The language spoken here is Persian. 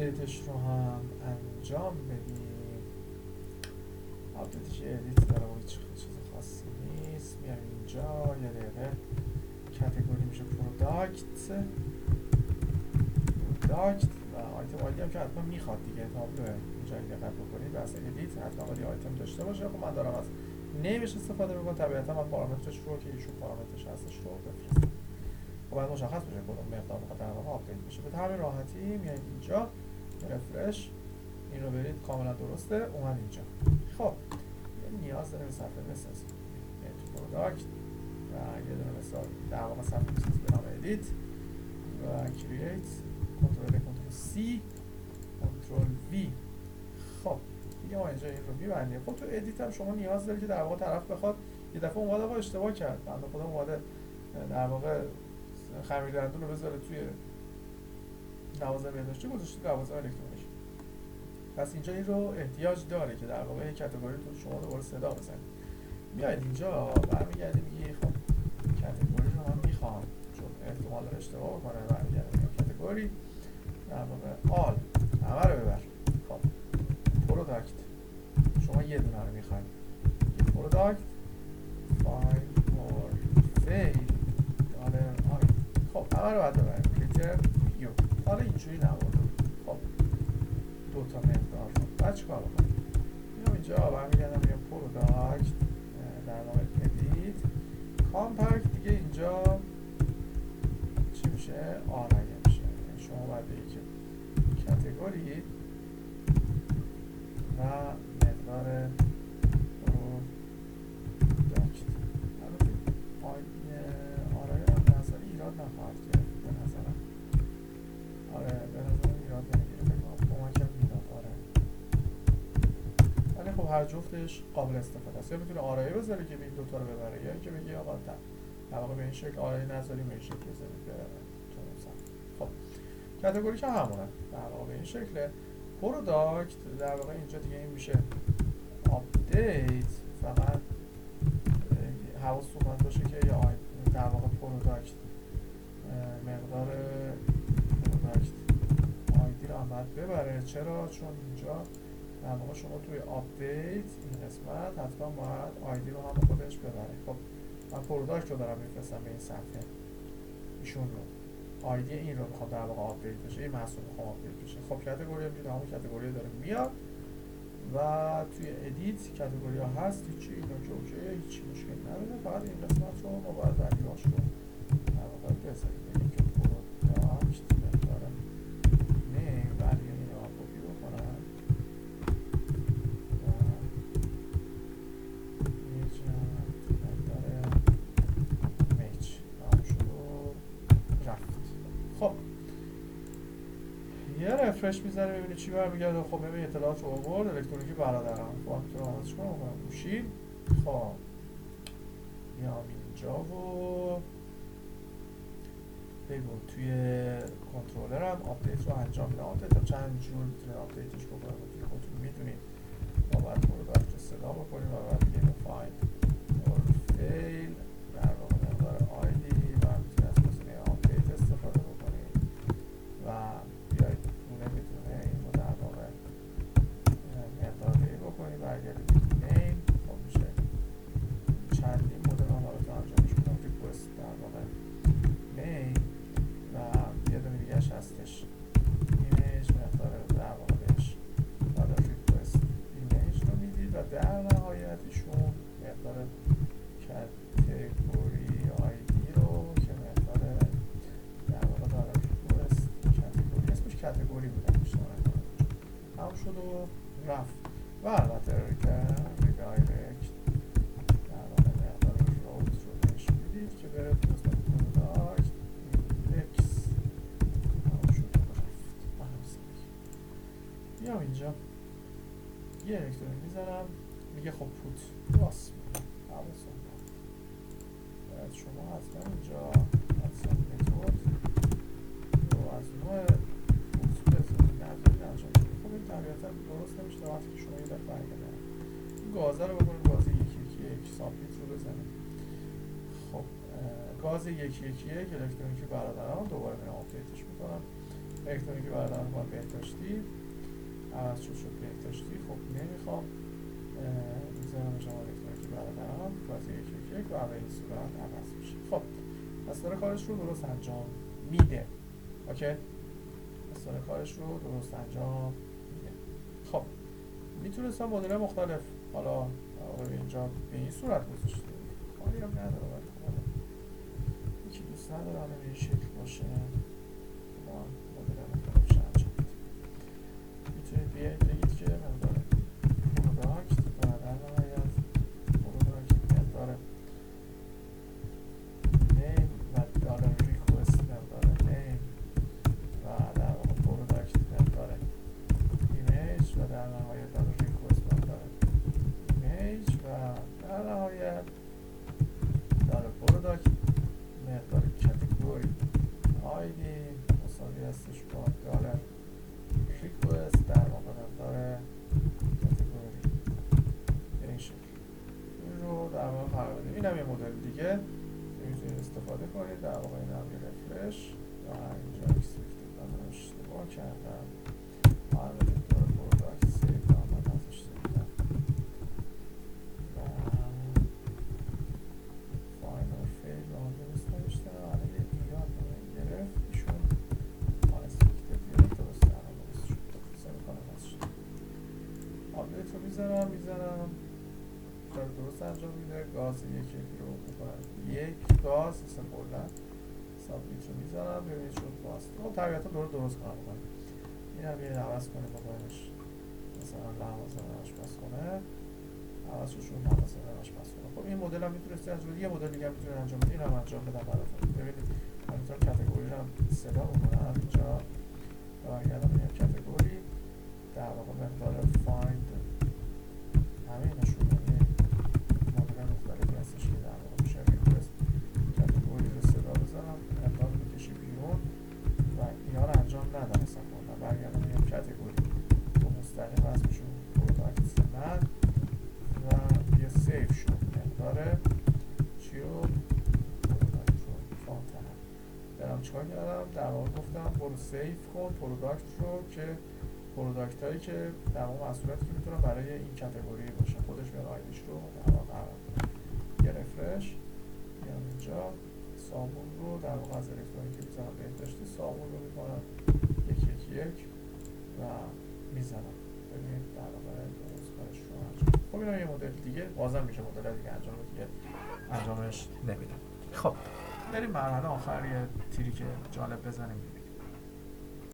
آپدیتش رو هم انجام بدیم. آپدیتش ادیت داره و هیچ چیز خاصی نیست. میام اینجا یه دقیقه کاتگوری میشه پروداکت و آیتم آیدی هم که حتما میخواد دیگه تابلوه. اینجا دقت بکنید واسه ادیت حتما باید آیتم داشته باشه. خب من دارم از نیمش استفاده میکنم، طبیعتا من پارامترش رو که ایشون پارامترش هستش رو بفرستم. خب باید مشخص بشه کدوم مقدار میخواد در واقع آپدیت بشه. به همین راحتی میایید اینجا رفرش، این رو برید کاملا درسته اومد اینجا. خب نیاز داره به صفحه بسازیم. میایید تو پروداکت و یه دونه مثال در واقع صفحه بسازیم به نام ادیت و کرییت، کنترل سی کنترل وی. خب دیگه ما اینجا این رو میبندیم. خب تو ادیت هم شما نیاز داره که در واقع طرف بخواد یه دفعه اومده آقا اشتباه کرد، بنده خدا اومده در واقع خمیردندون رو بذاره توی لوازم بهداشتی گذاشته لوازم الکترونیکی. پس اینجا این رو احتیاج داره که در واقع کاتگوری تو شما دوباره صدا بزنید. میایید اینجا برمیگردید میگی خب کاتگوری رو من میخوام، چون احتمال داره اشتباه بکنه. برمیگردید کاتگوری در واقع آل همه رو ببر. خب پروداکت شما یه دونه رو میخواید، یه پروداکت فایل اور فیل دالر آی. خب همه رو باید ببرید ریتر یو. حالا اینجوری نبود. خب دو تا مقدار رو بعد چیکار بکنیم؟ میام اینجا برمیگردم میگم پروداکت در واقع ادیت کامپکت دیگه اینجا چی میشه؟ آرایه میشه. یعنی شما باید بگید که کاتگوری و مقدار پروداکت. البته آرایه هم به نظر ایراد نخواهد گرفت به نظرم. آره به نظرم ایراد نمیگیره، کمکم میداد. آره ولی خب هر جفتش قابل استفاده است. یا میتونه آرایه بذاره که این دوتا رو ببره، یا اینکه بگی آقا در واقع به این شکل آرایه نذاریم به این شکل بذاریم بره. خب کاتگوری که همونه در واقع به این شکله. پروداکت در واقع اینجا دیگه این میشه آپدیت. فقط حواستون باید باشه که در واقع پروداکت مقدار پروداکت آیدی رو هم باید ببره. چرا؟ چون اینجا در واقع شما توی آپدیت این قسمت حتما باید آیدی رو هم خودش ببره. خب من پروداکت رو دارم میفرستم به این صفحه، ایشون رو آیدی این رو میخوام در واقع آپدیت بشه، این محصول میخوام آپدیت بشه. خب کاتگوری هم دیگه همون کاتگوری داره میاد و توی ادیت کاتگوری ها هست. هیچی اینا که اوکیه، هیچی مشکل نداره. فقط این قسمت رو ما باید ولیواش رو در واقع بذاریم. بگیم که پروداکت مقدار نیم ولی این رو کپی بکنم و میج مقدار میج نام شد و رفت. خب یه رفرش میزنه ببینید چی برمیگرده. خب ببین اطلاعات رو آورد الکترونیکی برادرم. خب میتونم آمازش کنم گوشی. خب میام اینجا و بگو توی کنترلرم آپدیت رو انجام میدم. آپدیت هم چند جور میتونید آپدیتش بکنید توی خودتون میدونید. ما باید پروداکت رو صدا بکنیم و باید بگیم فایل اور فیل در واقع مقدار آیدی و میتونید از گزینه آپدیت استفاده بکنید و بیایید میتونه این رو در واقع مقدار بی بکنید. برگردید نیم. خب میشه چندین مدل هم حالا تو انجامش میدم. ریکوست در واقع نیم و یه دونه دیگهش هستش ایمیج مقدار در واقع بهش حالا ریکوست ایمیج رو میدید و در نهایت ایشون مقدار کاتگوری آیدی رو که مقدار در واقع داره ریکوست کاتگوری اسمش کاتگوری بوده اشتباه نکنم هم شد و رفت. و البته ریدایرکت در واقع مقدار روت رو بهش میدید که بره تو قسمت پروداکت ایندکس هم شد و رفت. و همسنگی بیام اینجا یه الکترون میزنم میگه خب پوت راست میگه حواسم باید شما حتما اینجا حتما متود رو از نوع پوت بزنید نظری انجام کنید. خب این طبیعتا درست نمیشه وقتی که شما یه دفعه برگردن این گازه رو بکنید گاز 111 سابمیت رو بزنید. خب گاز 111 الکترونیکی برادران دوباره میرم آپدیتش میکنم. الکترونیکی برادران باید بهداشتی بهداشتی عوض شد بهداشتی. خب نمیخوام میذارم شما الکترونیکی برادرم بازی 1 و به این صورت عوض میشه. خب پس داره کارش رو درست انجام میده. اوکی، پس داره کارش رو درست انجام میده. خب میتونستم مدل مختلف حالا اینجا به این صورت گذاشته کاری هم نداره، ولی خب یکی دوست نداره حالا به این شکل باشه. ما مدل مختلفش انجام میدیم. میتونید بیایید بگید که مقدار پروداکت و در نهایت پروداکت مقدار نیم و دالر ریکوست مقدار نیم و در واقع پروداکت مقدار ایمیج و در نهایت دالر ریکوست مقدار ایمیج و در نهایت دالر پروداکت مقدار کاتگوری آیدی مساوی هستش با دالر ریکوست در واقع مقدار کاتگوری. به این شکل این رو در واقع قرار بدیم. این هم یه مدل دیگه میتونید استفاده کنید. در واقع این هم یه رفرش و اینجا اکسپکت من اشتباه کردم البته داره پروداکت سیف هم من نذاشته بودم و فاینال فیل رو هم درست نوشتم. الان یه ایراد رو گرفت ایشون آنسپکتد گرفت درست الان درست شد. سمیکانم هست شد. آپدیت رو میزنم داره درست انجام میده. گاز یکی رو میکنم یک گاز مثل بردن سابمیت رو میزنم ببینید شد باست. خب طبیعتا درست کنم بکنم. این هم یه عوض کنه بکنش مثلا لحظه آشپزخونه عوض شد لحظه آشپزخونه. خب این مدل هم میتونستی انجام بدید. یه مدل دیگه هم میتونید انجام بدید. این هم انجام بدم براتون. ببینید من میتونم کاتگوری رو هم صدا بکنم اینجا و برگردم بگم کاتگوری در واقع مقدار فایند همه نشون مدل مختلفی هستش که در واقع میشه ریکوست کاتگوری رو صدا بزنم مقدار بکشی بیرون و اینا رو انجام ندم مثلا کنم برگردم بگم کاتگوری و مستقیم از میشون پروداکت من و یه سیف شد مقدار چی رو پروداکت رو فانتنم برم چکار کردم در واقع گفتم برو سیف کن پروداکت رو که پروداکت هایی که در واقع محصولاتی که میتونن برای این کاتگوری باشه خودش میاد آیدیش رو در واقع قرار کنه. یه رفرش میام اینجا صابون رو در واقع از الکترونیکی میزنم بهداشتی صابون رو میکنم 111 و میزنم ببینید در واقع درست کارش رو انجام. خب اینا یه مدل دیگه بازم میشه مدل دیگه انجام دیگه انجامش نمیدم. خب بریم مرحله آخر یه تریک جالب بزنیم.